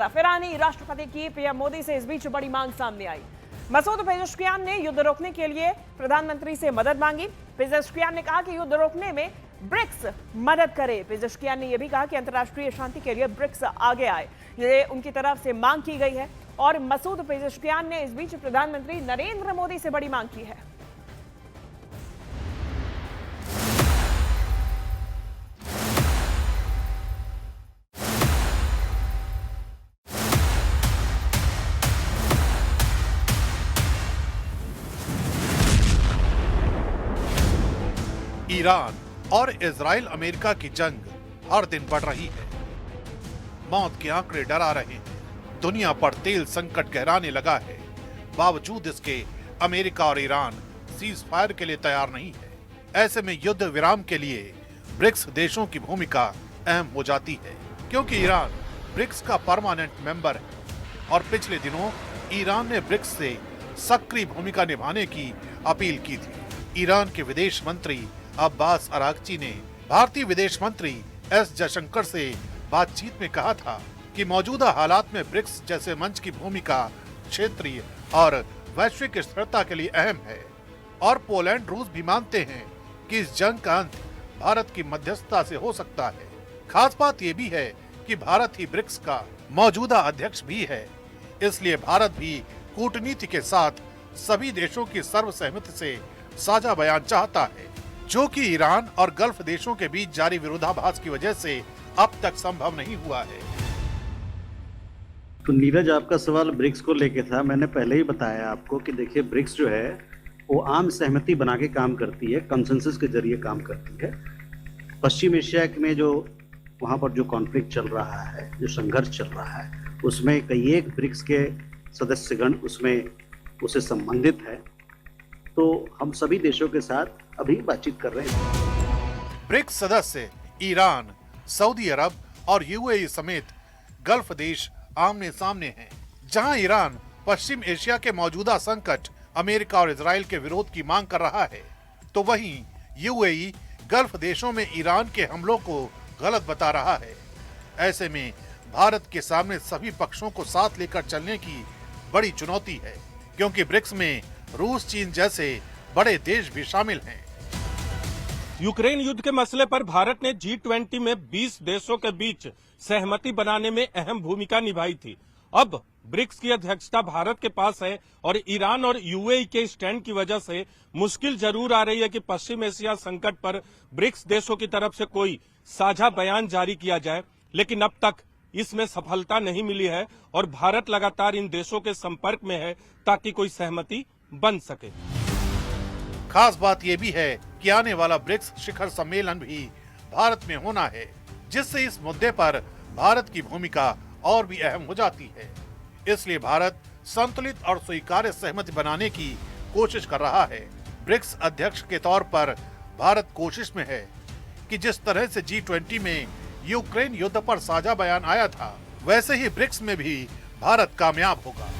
ईरानी राष्ट्रपति की पीएम मोदी से इस बीच बड़ी मांग सामने आई। मसूद पेजेश्कियान ने युद्ध रोकने के लिए प्रधानमंत्री से मदद मांगी। पेजेश्कियान ने कहा कि युद्ध रोकने में ब्रिक्स मदद करे। पेजेश्कियान ने यह भी कहा कि अंतर्राष्ट्रीय शांति के लिए ब्रिक्स आगे आए, ये उनकी तरफ से मांग की गई है। और मसूद पेजेश्कियान ने इस बीच प्रधानमंत्री नरेंद्र मोदी से बड़ी मांग की है। ईरान और इजराइल अमेरिका की जंग हर दिन बढ़ रही है। मौत के आंकड़े डरा रहे हैं। दुनिया पर तेल संकट गहराने लगा है। बावजूद इसके अमेरिका और ईरान सीज फायर के लिए तैयार नहीं है। ऐसे में युद्ध विराम के लिए ब्रिक्स देशों की भूमिका अहम हो जाती है, क्योंकि ईरान ब्रिक्स का परमानेंट मेंबर है और पिछले दिनों ईरान ने ब्रिक्स से सक्रिय भूमिका निभाने की अपील की थी। ईरान के विदेश मंत्री अब्बास अरागची ने भारतीय विदेश मंत्री एस जयशंकर से बातचीत में कहा था कि मौजूदा हालात में ब्रिक्स जैसे मंच की भूमिका क्षेत्रीय और वैश्विक स्थिरता के लिए अहम है और पोलैंड रूस भी मानते हैं कि इस जंग का अंत भारत की मध्यस्थता से हो सकता है। खास बात यह भी है कि भारत ही ब्रिक्स का मौजूदा अध्यक्ष भी है, इसलिए भारत भी कूटनीति के साथ सभी देशों की सर्वसहमति से साझा बयान चाहता है, जो कि ईरान और गल्फ देशों के बीच जारी विरोधाभास की वजह से अब तक संभव नहीं हुआ है। तो नीरज, आपका सवाल ब्रिक्स को लेके था। मैंने पहले ही बताया आपको कि देखिए, ब्रिक्स जो है वो आम सहमति बना के काम करती है, कंसेंसस के जरिए काम करती है। पश्चिम एशिया में जो वहाँ पर जो कॉन्फ्लिक्ट चल रहा है, जो संघर्ष चल रहा है, उसमें कई एक ब्रिक्स के सदस्यगण उससे संबंधित है। तो हम सभी देशों के साथ अभी बातचीत कर रहे हैं। ब्रिक्स सदस्य ईरान, सऊदी अरब और यूएई समेत गल्फ देश आमने सामने हैं। जहां ईरान पश्चिम एशिया के मौजूदा संकट, अमेरिका और इजराइल के विरोध की मांग कर रहा है, तो वहीं यूएई गल्फ देशों में ईरान के हमलों को गलत बता रहा है। ऐसे में भारत के सामने सभी पक्षों को साथ लेकर चलने की बड़ी चुनौती है, क्योंकि ब्रिक्स में रूस, चीन जैसे बड़े देश भी शामिल हैं। यूक्रेन युद्ध के मसले पर भारत ने G20 में 20 देशों के बीच सहमति बनाने में अहम भूमिका निभाई थी। अब ब्रिक्स की अध्यक्षता भारत के पास है और ईरान और यूएई के स्टैंड की वजह से मुश्किल जरूर आ रही है कि पश्चिम एशिया संकट पर ब्रिक्स देशों की तरफ से कोई साझा बयान जारी किया जाए, लेकिन अब तक इसमें सफलता नहीं मिली है और भारत लगातार इन देशों के संपर्क में है ताकि कोई सहमति बन सके। खास बात यह भी है कि आने वाला ब्रिक्स शिखर सम्मेलन भी भारत में होना है, जिससे इस मुद्दे पर भारत की भूमिका और भी अहम हो जाती है। इसलिए भारत संतुलित और स्वीकार्य सहमति बनाने की कोशिश कर रहा है। ब्रिक्स अध्यक्ष के तौर पर भारत कोशिश में है कि जिस तरह से G20 में यूक्रेन युद्ध पर साझा बयान आया था, वैसे ही ब्रिक्स में भी भारत कामयाब होगा।